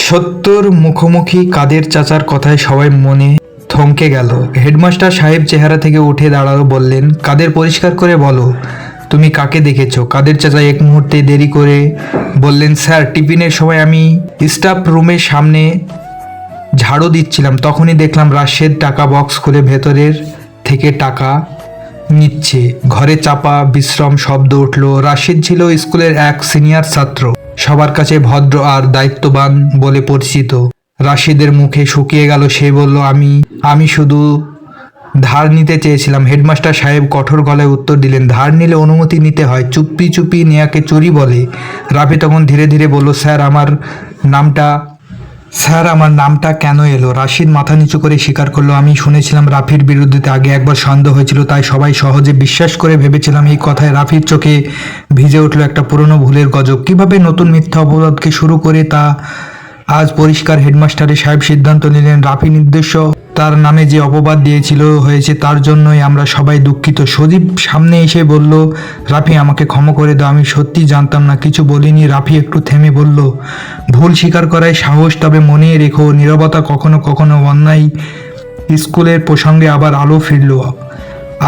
সত্যর মুখোমুখি কাদের চাচার কথায় সবাই মনে থমকে গেল। হেডমাস্টার সাহেব চেহারা থেকে উঠে দাঁড়ালো, বললেন, কাদের পরিষ্কার করে বলো, তুমি কাকে দেখেছো? কাদের চাচা এক মুহূর্তে দেরি করে বললেন, স্যার, টিফিনের সময় আমি স্টাফ রুমের সামনে ঝাড়ু দিচ্ছিলাম, তখনই দেখলাম রাশেদ টাকা বক্স খুলে ভেতরের থেকে টাকা নিচ্ছে। ঘরে চাপা বিশ্রাম শব্দ উঠল। রাশেদ ছিল স্কুলের এক সিনিয়র ছাত্র, সবার কাছে ভদ্র আর দায়িত্ববান বলে পরিচিত। রাশেদের মুখে শুকিয়ে গেল। সে বলল, আমি শুধু ধার নিতে চেয়েছিলাম। হেডমাস্টার সাহেব কঠোর গলায় উত্তর দিলেন, ধার নিলে অনুমতি নিতে হয়, চুপি চুপি নেয়াকে চুরি বলে। রাফি তখন ধীরে ধীরে বলল, স্যার, আমার নামটা কেন এলো? রাশিদ মাথা নিচু করে স্বীকার করলো, আমি শুনেছিলাম রাফির বিরুদ্ধে আগে একবার সন্দেহ হয়েছিল, তাই সবাই সহজে বিশ্বাস করে ভেবেছিলাম। এই কথায় রাফির চোখে ভিজে উঠল একটা পুরনো ভুলের গজব। কিভাবে নতুন মিথ্যা অপরাধকে শুরু করে তা আজ পরিষ্কার। হেডমাস্টারের সাহেব সিদ্ধান্ত নিলেন, রাফি নির্দেশ তার নামে যে অপবাদ হয়েছে তার জন্যই আমরা সবাই দুঃখিত। সজীব সামনে এসে বলল, রাফি, আমাকে ক্ষমা করে দাও, আমি সত্যি জানতাম না, কিছু বলিনি। রাফি একটু থেমে বলল, ভুল স্বীকার করায় সাহস, তবে মনে রেখো, নীরবতা কখনো কখনো অন্যায়। স্কুলের প্রসঙ্গে আবার আলো ফিরল।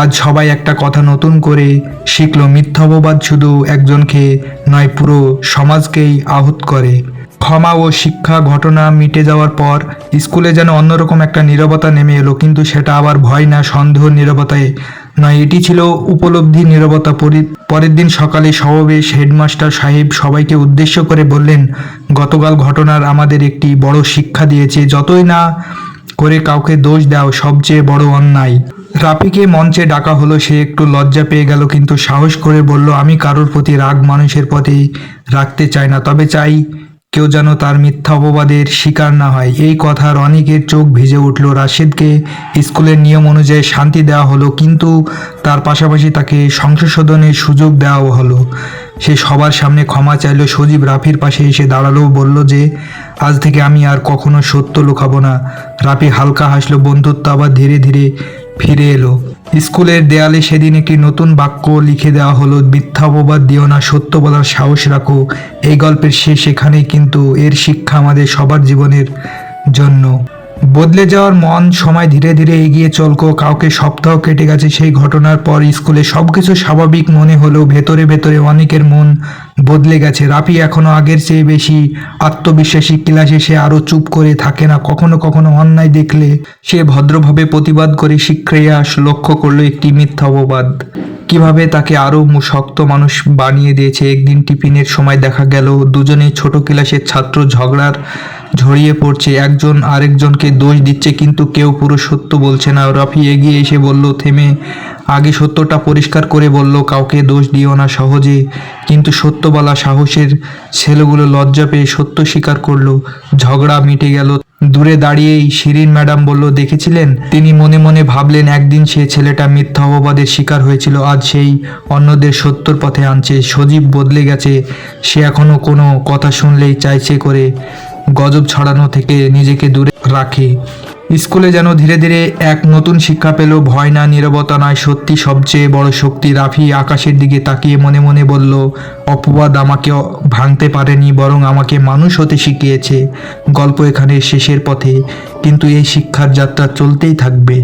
আজ সবাই একটা কথা নতুন করে শিখল, মিথ্যা অপবাদ শুধু একজনকে নয়, পুরো সমাজকেই আহত করে। ক্ষমা ও শিক্ষা ঘটনা মিটে যাওয়ার পর স্কুলে যেন অন্যরকম একটা নীরবতা নেমে এলো, কিন্তু সেটা আবার ভয় না, সন্দেহ নীরবতায় নয়, এটি ছিল উপলব্ধি নীরবতা। পরের দিন সকালে সমাবেশ। হেডমাস্টার সাহেব সবাইকে উদ্দেশ্য করে বললেন, গতকাল ঘটনার আমাদের একটি বড় শিক্ষা দিয়েছে, যতই না করে কাউকে দোষ দাও সবচেয়ে বড় অন্যায়। রাফিকে মঞ্চে ডাকা হলো। সে একটু লজ্জা পেয়ে গেল, কিন্তু সাহস করে বলল, আমি কারোর প্রতি রাগ মানুষের প্রতি রাখতে চাই না, তবে চাই কেউ যেন তার মিথ্যা অপবাদের শিকার না হয়। এই কথার অনেকের চোখ ভিজে উঠল। রাশেদকে স্কুলের নিয়ম অনুযায়ী শান্তি দেওয়া হলো, কিন্তু তার পাশাপাশি তাকে সংশোধনের সুযোগ দেওয়া হলো। সে সবার সামনে ক্ষমা চাইল। সজীব রাফির পাশে এসে দাঁড়ালো, বলল যে, আজ থেকে আমি আর কখনো সত্য লুকাবো না। রাফি হালকা হাসলো। বন্ধুত্ব আবার ধীরে ধীরে ফিরে এলো। স্কুলের দেয়ালে সেদিন একটি নতুন বাক্য লিখে দেওয়া হলো, মিথ্যা অপবাদ দিও না, সত্য বলার সাহস রাখো। এই গল্পের শেষ এখানেই, কিন্তু এর শিক্ষা আমাদের সবার জীবনের জন্য। বদলে যাওয়ার মন। সময় ধীরে ধীরে এগিয়ে চলক। কাউকে সপ্তাহ কেটে গেছে সেই ঘটনার পর। স্কুলে সবকিছু স্বাভাবিক মনে হলেও ভেতরে ভেতরে অনেকের মন বদলে গেছে। রাফি এখনো আগের চেয়ে বেশি আত্মবিশ্বাসী। ক্লাসে সে আরো চুপ করে থাকে না। কখনো কখনো অন্যায় দেখলে সে ভদ্রভাবে প্রতিবাদ করে। শিক্ষাস লক্ষ্য করলো একটি মিথ্যা অপবাদ কিভাবে তাকে আরো শক্ত মানুষ বানিয়ে দিয়েছে। একদিন টিফিনের সময় দেখা গেল দুজনেই ছোট ক্লাসের ছাত্র ঝড়িয়ে পড়ছে, একজন আরেকজনকে দোষ দিচ্ছে, কিন্তু কেউ পুরো সত্য বলছে না। রাফি এগিয়ে এসে বলল, থেমে আগে সত্যটা পরিষ্কার করে বলল, কাউকে দোষ দিও না সহজে, কিন্তু সত্য বলা সাহসের। ছেলেগুলো লজ্জা পেয়ে সত্য স্বীকার করলো। ঝগড়া মিটে গেল। দূরে দাঁড়িয়েই শিরিন ম্যাডাম বলল, দেখেছিলেন? তিনি মনে মনে ভাবলেন, একদিন সে ছেলেটা মিথ্যা অপবাদের শিকার হয়েছিল, আজ সেই অন্যদের সত্যর পথে আনছে। সজীব বদলে গেছে। সে এখনো কোনো কথা শুনলেই চাইছে করে গজব ছড়ানো থেকে নিজেকে দূরে রাখে। স্কুলে যেন ধীরে ধীরে এক নতুন শিক্ষা পেল, ভয় না, নীরবতা নয়, সত্যি সবচেয়ে বড় শক্তি। রাফি আকাশের দিকে তাকিয়ে মনে মনে বলল, অপবাদ আমাকে ভাঙতে পারেনি, বরং আমাকে মানুষ হতে শিখিয়েছে। গল্প এখানে শেষের পথে, কিন্তু এই শিক্ষার যাত্রা চলতেই থাকবে।